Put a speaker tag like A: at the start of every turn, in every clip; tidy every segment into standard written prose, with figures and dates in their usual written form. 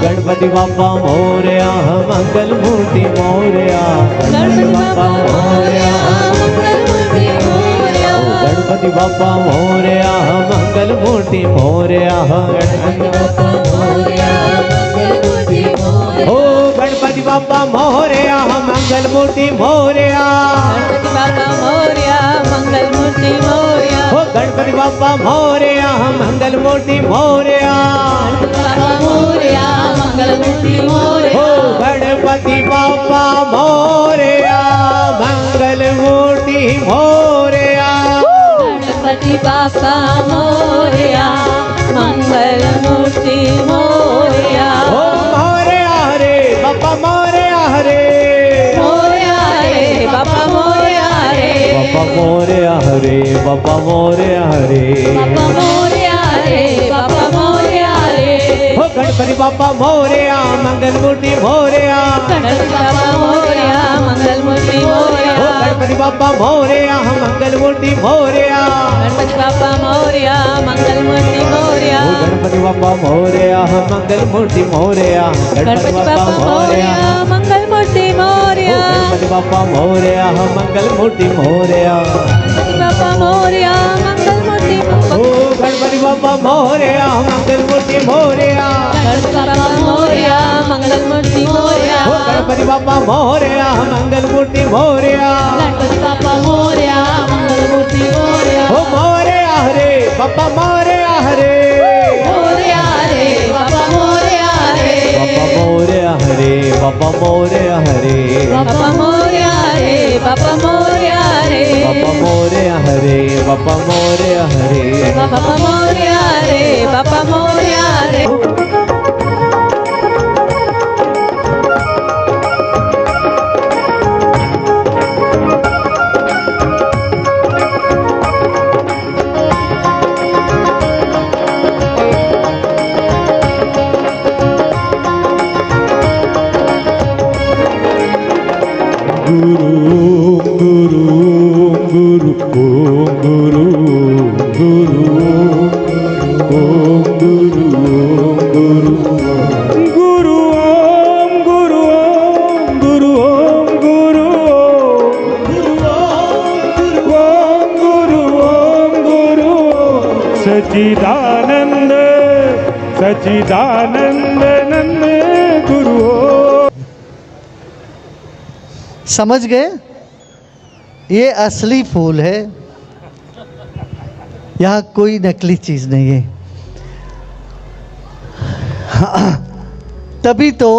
A: गणपति बाप्पा मोरया मंगल मूर्ति मोरया गणपति बाप्पा मोरया गणपति बाप्पा मोरया मंगल मूर्ति मोरया गणपति बाप्पा मोरया ओ गणपति बाप्पा मोरया मंगल मूर्ति मोरया गणपति बाप्पा मोरया मंगल मूर्ति मोरया ओ गणपति बाप्पा मोरया मंगल मूर्ति मोरया
B: गणपति बाप्पा मोरया मंगल मूर्ति मोरया
A: ओ मोरया रे बाप्पा मोरया रे
B: मोरया रे बाप्पा मोरया रे
A: बाप्पा मोरया रे बाप्पा मोरया रे
B: बाप्पा मोरया रे बाप्पा मोरया रे
A: ओ गणपति बाप्पा मोरया मंगल मूर्ति मोरया
B: गणपति बाप्पा मोरया मंगल मूर्ति मोरया
A: ओ गणपति बाप्पा मोरया मंगल मूर्ति मोरया
B: गणपति बाप्पा मोरया मंगल मूर्ति मोरया
A: ओ गणपति बाप्पा मोरया मंगल मूर्ति मोरया
B: गणपति बाप्पा मोरया मंगल मूर्ति मोरया
A: गणपति बाप्पा मोरया मंगल मूर्ति मोरया
B: गणपति बाप्पा मोरया मंगल मूर्ति
A: ओ गणपति बाप्पा मोरया मंगल मूर्ति मोरया
B: गणपति बाप्पा मोरया मंगल मूर्ति मोरया
A: ओ गणपति बाप्पा मोरया मंगल मूर्ति मोरया
B: गणपति बाप्पा मोरया मंगल मूर्ति मोरया
A: ओ मोरया रे बाप्पा मोरया रे
B: मोरया रे बाप्पा मोरया रे
A: बाप्पा मोरया रे बाप्पा मोरया रे
B: बाप्पा मोरया रे बाप्पा मोरया रे
A: बाप्पा मोरया रे बाप्पा मोरया रे
B: बाप्पा मोरया रे बाप्पा मोरया रे
C: सच्चिदानंद सच्चिदानंद नंद गुरु।
D: समझ गए? ये असली फूल है, यहाँ कोई नकली चीज नहीं है। तभी तो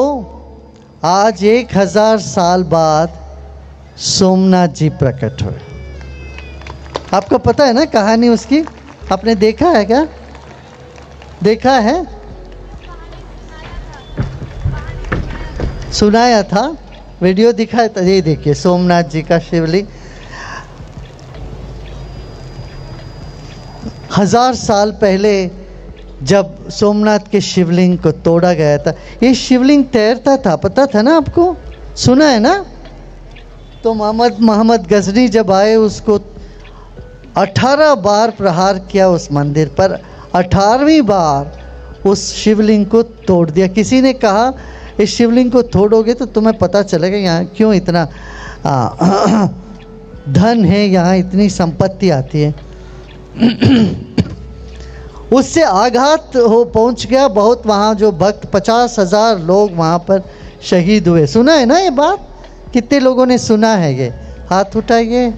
D: आज 1000 साल बाद सोमनाथ जी प्रकट हुए। आपको पता है ना कहानी उसकी? आपने देखा है क्या? देखा है? सुनाया था, वीडियो दिखाया था। ये देखिए सोमनाथ जी का शिवलिंग 1000 साल पहले जब सोमनाथ के शिवलिंग को तोड़ा गया था, ये शिवलिंग तैरता था, पता था ना आपको? सुना है ना? तो मोहम्मद गजनी जब आए उसको 18 बार प्रहार किया उस मंदिर पर, 18वीं बार उस शिवलिंग को तोड़ दिया। किसी ने कहा इस शिवलिंग को तोड़ोगे तो तुम्हें पता चलेगा यहाँ क्यों इतना धन है, यहाँ इतनी संपत्ति आती है। उससे आघात हो पहुँच गया बहुत। वहाँ जो भक्त 50,000 लोग वहाँ पर शहीद हुए। सुना है ना ये बात? कितने लोगों ने सुना है? ये हाथ उठाइए।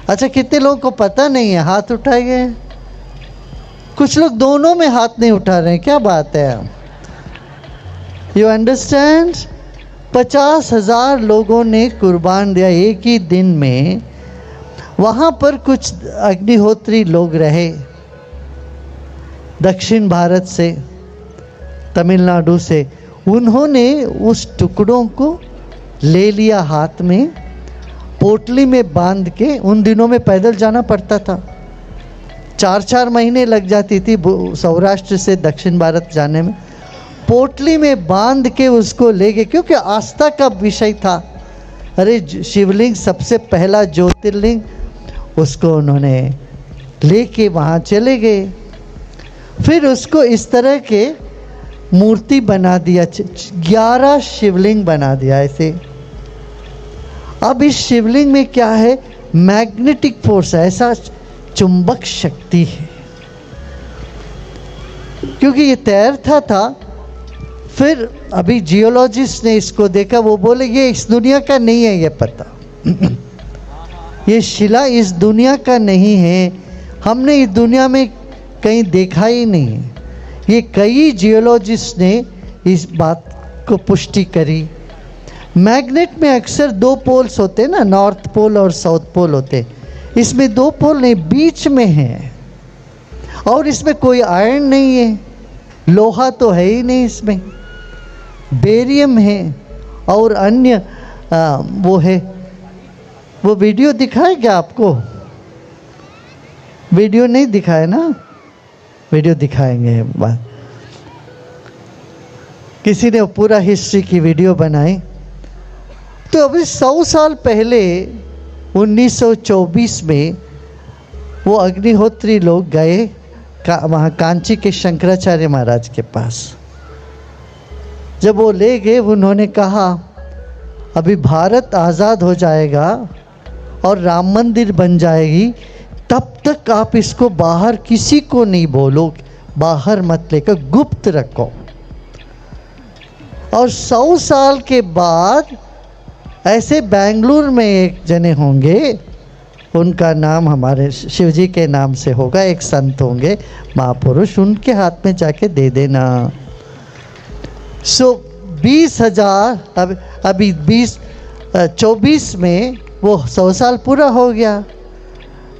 D: अच्छा, कितने लोगों को पता नहीं है? हाथ उठाइए। कुछ लोग दोनों में हाथ नहीं उठा रहे हैं, क्या बात है? You understand? 50,000 लोगों ने कुर्बान दिया एक ही दिन में। वहाँ पर कुछ अग्निहोत्री लोग रहे दक्षिण भारत से, तमिलनाडु से। उन्होंने उस टुकड़ों को ले लिया हाथ में, पोटली में बांध के। उन दिनों में पैदल जाना पड़ता था, 4-4 महीने लग जाती थी सौराष्ट्र से दक्षिण भारत जाने में। पोटली में बांध के उसको ले गए, क्योंकि आस्था का विषय था। अरे शिवलिंग सबसे पहला ज्योतिर्लिंग, उसको उन्होंने लेके वहाँ चले गए। फिर उसको इस तरह के मूर्ति बना दिया, 11 शिवलिंग बना दिया ऐसे। अब इस शिवलिंग में क्या है, मैग्नेटिक फोर्स, ऐसा चुंबक शक्ति है। क्योंकि ये तैरता था, फिर अभी जियोलॉजिस्ट ने इसको देखा, वो बोले ये इस दुनिया का नहीं है, ये पता ये शिला इस दुनिया का नहीं है, हमने इस दुनिया में कहीं देखा ही नहीं है। ये कई जियोलॉजिस्ट ने इस बात को पुष्टि करी। मैग्नेट में अक्सर 2 पोल्स होते हैं ना, नॉर्थ पोल और साउथ पोल होते, इसमें 2 पोल नहीं, बीच में है। और इसमें कोई आयरन नहीं है, लोहा तो है ही नहीं इसमें, बेरियम है और अन्य वो है। वो वीडियो दिखाए क्या आपको? वीडियो नहीं दिखाए ना, वीडियो दिखाएंगे बात। किसी ने पूरा हिस्ट्री की वीडियो बनाई। तो अभी 100 साल पहले 1924 में वो अग्निहोत्री लोग गए वहाँ कांची के शंकराचार्य महाराज के पास। जब वो ले गए, उन्होंने कहा अभी भारत आज़ाद हो जाएगा और राम मंदिर बन जाएगी, तब तक आप इसको बाहर किसी को नहीं बोलो, बाहर मत लेकर गुप्त रखो। और 100 साल के बाद ऐसे बेंगलुरु में एक जने होंगे, उनका नाम हमारे शिवजी के नाम से होगा, एक संत होंगे महापुरुष, उनके हाथ में जाके दे देना। 20,000 अभी 24 में वो 100 साल पूरा हो गया।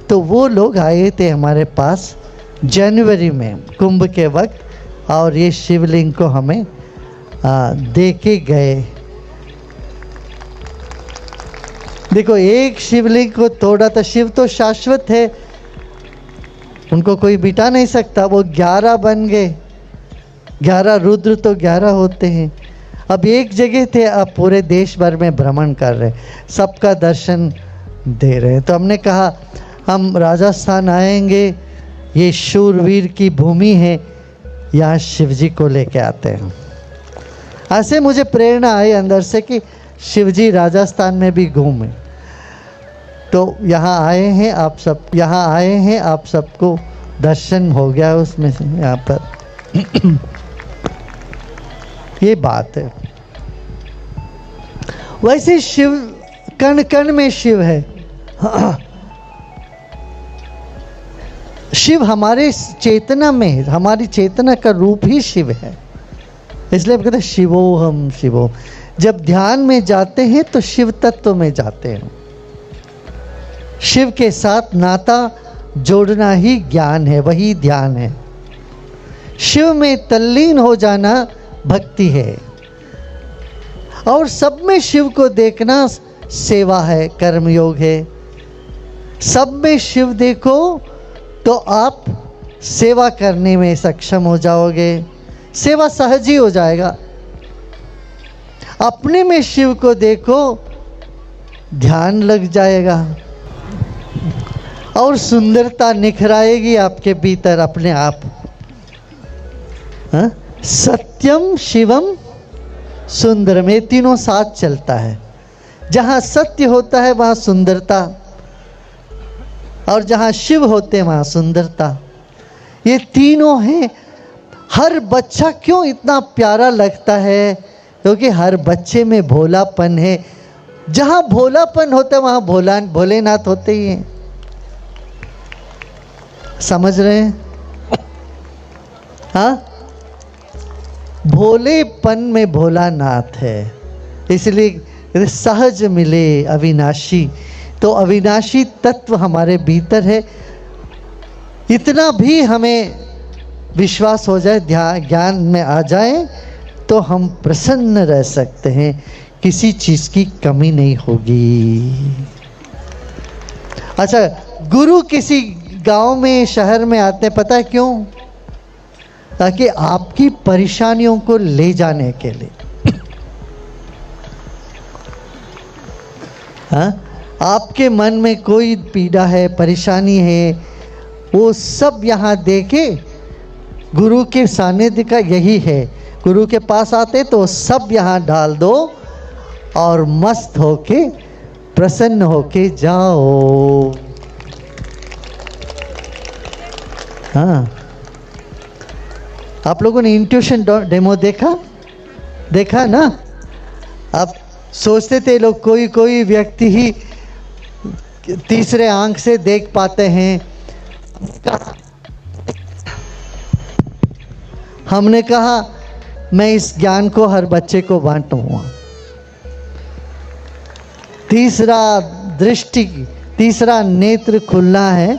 D: तो वो लोग आए थे हमारे पास जनवरी में कुंभ के वक्त, और ये शिवलिंग को हमें दे के गए। देखो, एक शिवलिंग को तोड़ा था, शिव तो शाश्वत है, उनको कोई मिटा नहीं सकता, वो 11 बन गए। 11 रुद्र तो 11 होते हैं। अब एक जगह थे, अब पूरे देश भर में भ्रमण कर रहे, सबका दर्शन दे रहे। तो हमने कहा हम राजस्थान आएंगे, ये शूरवीर की भूमि है, यहाँ शिवजी को लेके आते हैं। ऐसे मुझे प्रेरणा आई अंदर से कि शिवजी राजस्थान में भी घूमे। तो यहाँ आए हैं आप सब, यहाँ आए हैं आप सबको दर्शन हो गया उसमें से, यहाँ पर ये बात है। वैसे शिव कण कण में शिव है। शिव हमारे चेतना में, हमारी चेतना का रूप ही शिव है, इसलिए कहते हैं शिवोहम शिवो। जब ध्यान में जाते हैं तो शिव तत्व में जाते हैं। शिव के साथ नाता जोड़ना ही ज्ञान है, वही ध्यान है। शिव में तल्लीन हो जाना भक्ति है, और सब में शिव को देखना सेवा है, कर्मयोग है। सब में शिव देखो तो आप सेवा करने में सक्षम हो जाओगे, सेवा सहज ही हो जाएगा। अपने में शिव को देखो, ध्यान लग जाएगा और सुंदरता निखराएगी आपके भीतर अपने आप। हाँ? सत्यम शिवम सुंदरम, ये तीनों साथ चलता है। जहाँ सत्य होता है वहाँ सुंदरता, और जहाँ शिव होते हैं वहाँ सुंदरता। ये तीनों हैं। हर बच्चा क्यों इतना प्यारा लगता है? क्योंकि हर बच्चे में भोलापन है। जहाँ भोलापन होता है वहाँ भोलेनाथ होते ही हैं। समझ रहे हैं? हाँ, भोलेपन में भोलानाथ है, इसलिए सहज मिले अविनाशी। तो अविनाशी तत्व हमारे भीतर है। इतना भी हमें विश्वास हो जाए, ज्ञान में आ जाए, तो हम प्रसन्न रह सकते हैं, किसी चीज़ की कमी नहीं होगी। अच्छा, गुरु किसी गांव में, शहर में आते हैं, पता है क्यों? ताकि आपकी परेशानियों को ले जाने के लिए। हाँ, आपके मन में कोई पीड़ा है, परेशानी है, वो सब यहाँ देके गुरु के सानिध्य का यही है। गुरु के पास आते तो सब यहाँ डाल दो और मस्त होके प्रसन्न होके जाओ। हाँ, आप लोगों ने इंट्यूशन डेमो देखा ना? आप सोचते थे लोग कोई व्यक्ति ही तीसरे आंख से देख पाते हैं। हमने कहा मैं इस ज्ञान को हर बच्चे को बांटूंगा। तीसरा दृष्टि, तीसरा नेत्र खुलना है।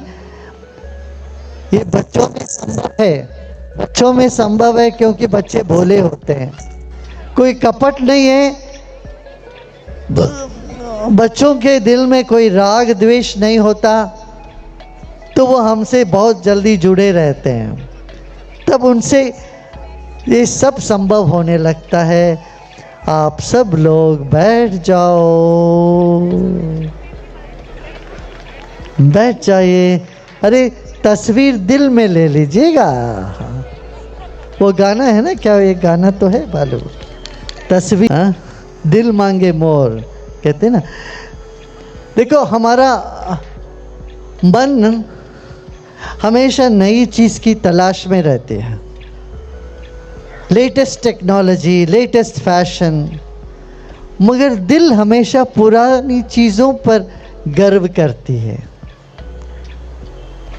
D: ये बच्चों में संभव है, बच्चों में संभव है क्योंकि बच्चे भोले होते हैं, कोई कपट नहीं है। बच्चों के दिल में कोई राग द्वेष नहीं होता, तो वो हमसे बहुत जल्दी जुड़े रहते हैं, तब उनसे ये सब संभव होने लगता है। आप सब लोग बैठ जाओ, बैठ जाइए। अरे तस्वीर दिल में ले लीजिएगा। वो गाना है ना, क्या ये गाना तो है बालू, तस्वीर दिल मांगे मोर, कहते ना। देखो हमारा मन हमेशा नई चीज़ की तलाश में रहते हैं, लेटेस्ट टेक्नोलॉजी, लेटेस्ट फैशन, मगर दिल हमेशा पुरानी चीज़ों पर गर्व करती है।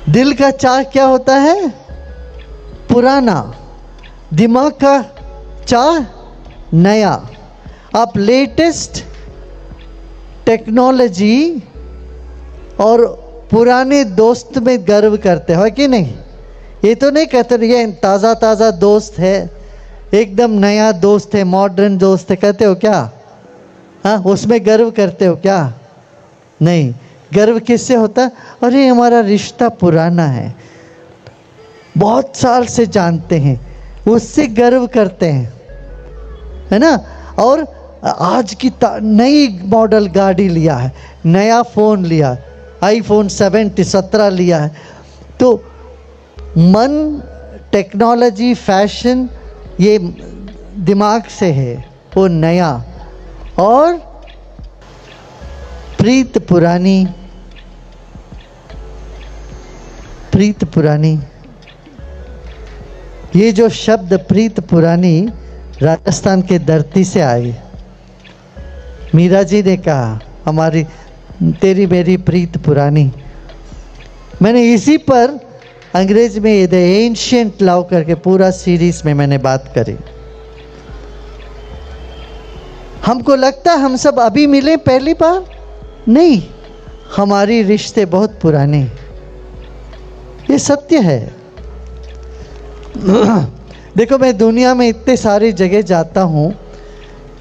D: दिल का चाह क्या होता है? पुराना। दिमाग का चाह नया। आप लेटेस्ट टेक्नोलॉजी और पुराने दोस्त में गर्व करते हो कि नहीं? ये तो नहीं कहते ये ताज़ा ताज़ा दोस्त है, एकदम नया दोस्त है, मॉडर्न दोस्त है, कहते हो क्या? हाँ, उसमें गर्व करते हो क्या? नहीं। गर्व किससे होता है? अरे हमारा रिश्ता पुराना है, बहुत साल से जानते हैं, उससे गर्व करते हैं, है ना? और आज की नई मॉडल गाड़ी लिया है, नया फ़ोन लिया, आईफोन 17 लिया है, तो मन टेक्नोलॉजी फैशन ये दिमाग से है, वो नया। और प्रीत पुरानी, प्रीत पुरानी, ये जो शब्द प्रीत पुरानी राजस्थान के धरती से आई। मीरा जी ने कहा हमारी तेरी मेरी प्रीत पुरानी। मैंने इसी पर अंग्रेज में ये द एंशिएंट लव करके पूरा सीरीज में मैंने बात करी। हमको लगता है हम सब अभी मिले पहली बार, नहीं, हमारी रिश्ते बहुत पुराने, ये सत्य है। देखो मैं दुनिया में इतने सारी जगह जाता हूँ,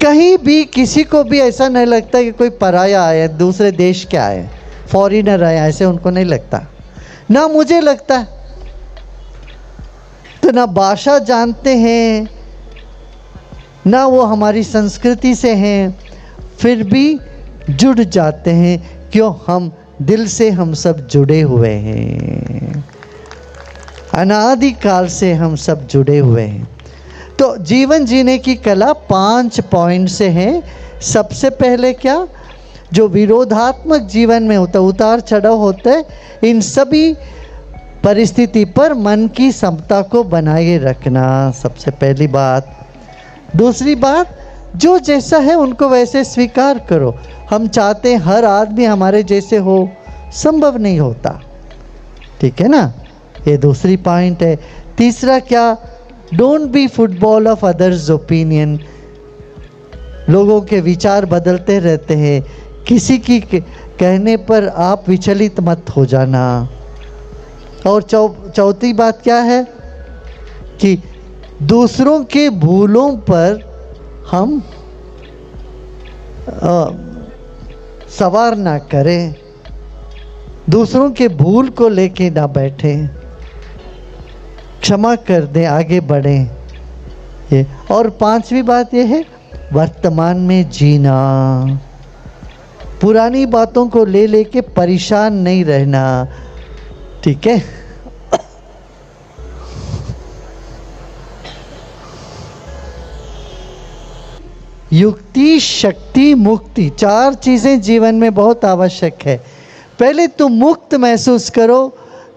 D: कहीं भी किसी को भी ऐसा नहीं लगता कि कोई पराया आया, दूसरे देश के आए, फॉरेनर आया, ऐसे उनको नहीं लगता। ना मुझे लगता, तो ना भाषा जानते हैं, ना वो हमारी संस्कृति से हैं, फिर भी जुड़ जाते हैं। क्यों? हम दिल से हम सब जुड़े हुए हैं, अनादि काल से हम सब जुड़े हुए हैं। तो जीवन जीने की कला 5 पॉइंट से है। सबसे पहले क्या? जो विरोधात्मक जीवन में होता, उतार चढ़ाव होते हैं, इन सभी परिस्थिति पर मन की समता को बनाए रखना, सबसे पहली बात। दूसरी बात, जो जैसा है उनको वैसे स्वीकार करो। हम चाहते हैं हर आदमी हमारे जैसे हो, संभव नहीं होता, ठीक है ना? ये दूसरी पॉइंट है। तीसरा क्या? Don't be football of others opinion. लोगों के विचार बदलते रहते हैं, किसी की कहने पर आप विचलित मत हो जाना। और चौथी बात क्या है कि दूसरों के भूलों पर हम सवार ना करें, दूसरों के भूल को लेके ना बैठें, क्षमा कर दें, आगे बढ़ें। ये और 5वीं बात ये है वर्तमान में जीना, पुरानी बातों को ले लेके परेशान नहीं रहना, ठीक है? युक्ति, शक्ति, मुक्ति, 4 चीज़ें जीवन में बहुत आवश्यक है। पहले तुम मुक्त महसूस करो,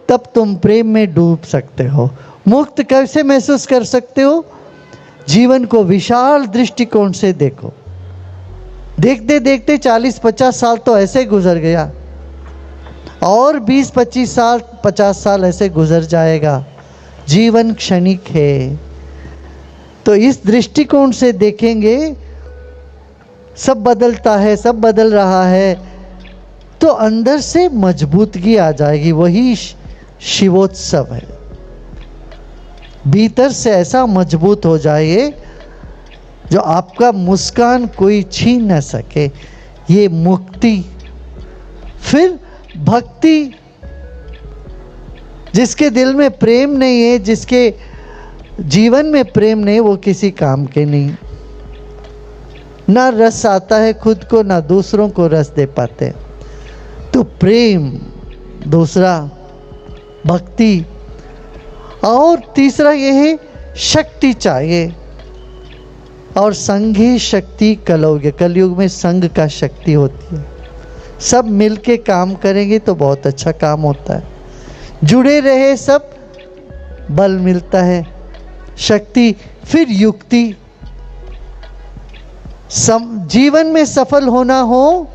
D: तब तुम प्रेम में डूब सकते हो। मुक्त कैसे महसूस कर सकते हो? जीवन को विशाल दृष्टिकोण से देखो। देखते देखते 40-50 साल तो ऐसे गुजर गया, और 20-25 साल 50 साल ऐसे गुजर जाएगा। जीवन क्षणिक है। तो इस दृष्टिकोण से देखेंगे, सब बदलता है, सब बदल रहा है, तो अंदर से मजबूतगी आ जाएगी। वही शिवोत्सव है। भीतर से ऐसा मजबूत हो जाइए जो आपका मुस्कान कोई छीन न सके। ये मुक्ति। फिर भक्ति। जिसके दिल में प्रेम नहीं है, जिसके जीवन में प्रेम नहीं, वो किसी काम के नहीं। ना रस आता है खुद को, ना दूसरों को रस दे पाते। तो प्रेम दूसरा, भक्ति, और तीसरा ये है शक्ति चाहिए। और संघी शक्ति कलौगे। कलयुग में संघ का शक्ति होती है। सब मिलके काम करेंगे तो बहुत अच्छा काम होता है। जुड़े रहे सब, बल मिलता है, शक्ति। फिर युक्ति। जीवन में सफल होना हो,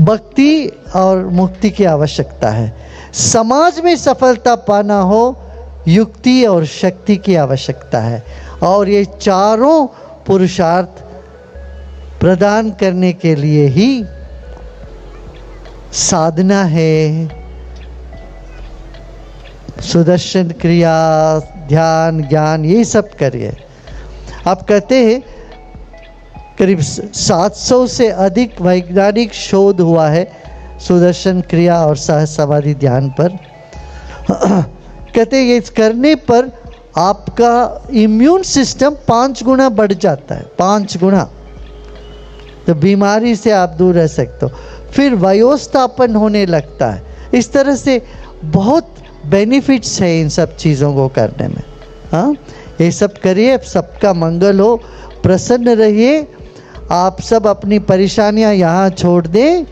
D: भक्ति और मुक्ति की आवश्यकता है। समाज में सफलता पाना हो, युक्ति और शक्ति की आवश्यकता है। और ये चारों पुरुषार्थ प्रदान करने के लिए ही साधना है। सुदर्शन क्रिया, ध्यान, ज्ञान, ये सब करिए। आप कहते हैं करीब 700 से अधिक वैज्ञानिक शोध हुआ है सुदर्शन क्रिया और सहज समाधि ध्यान पर। कहते हैं ये करने पर आपका इम्यून सिस्टम 5 गुना बढ़ जाता है, 5 गुना। तो बीमारी से आप दूर रह सकते हो। फिर वयोस्थापन होने लगता है। इस तरह से बहुत बेनिफिट्स है इन सब चीज़ों को करने में। हाँ, ये सब करिए, सबका मंगल हो, प्रसन्न रहिए। आप सब अपनी परेशानियां यहाँ छोड़ दें,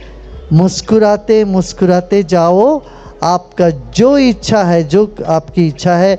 D: मुस्कुराते मुस्कुराते जाओ। आपका जो इच्छा है, जो आपकी इच्छा है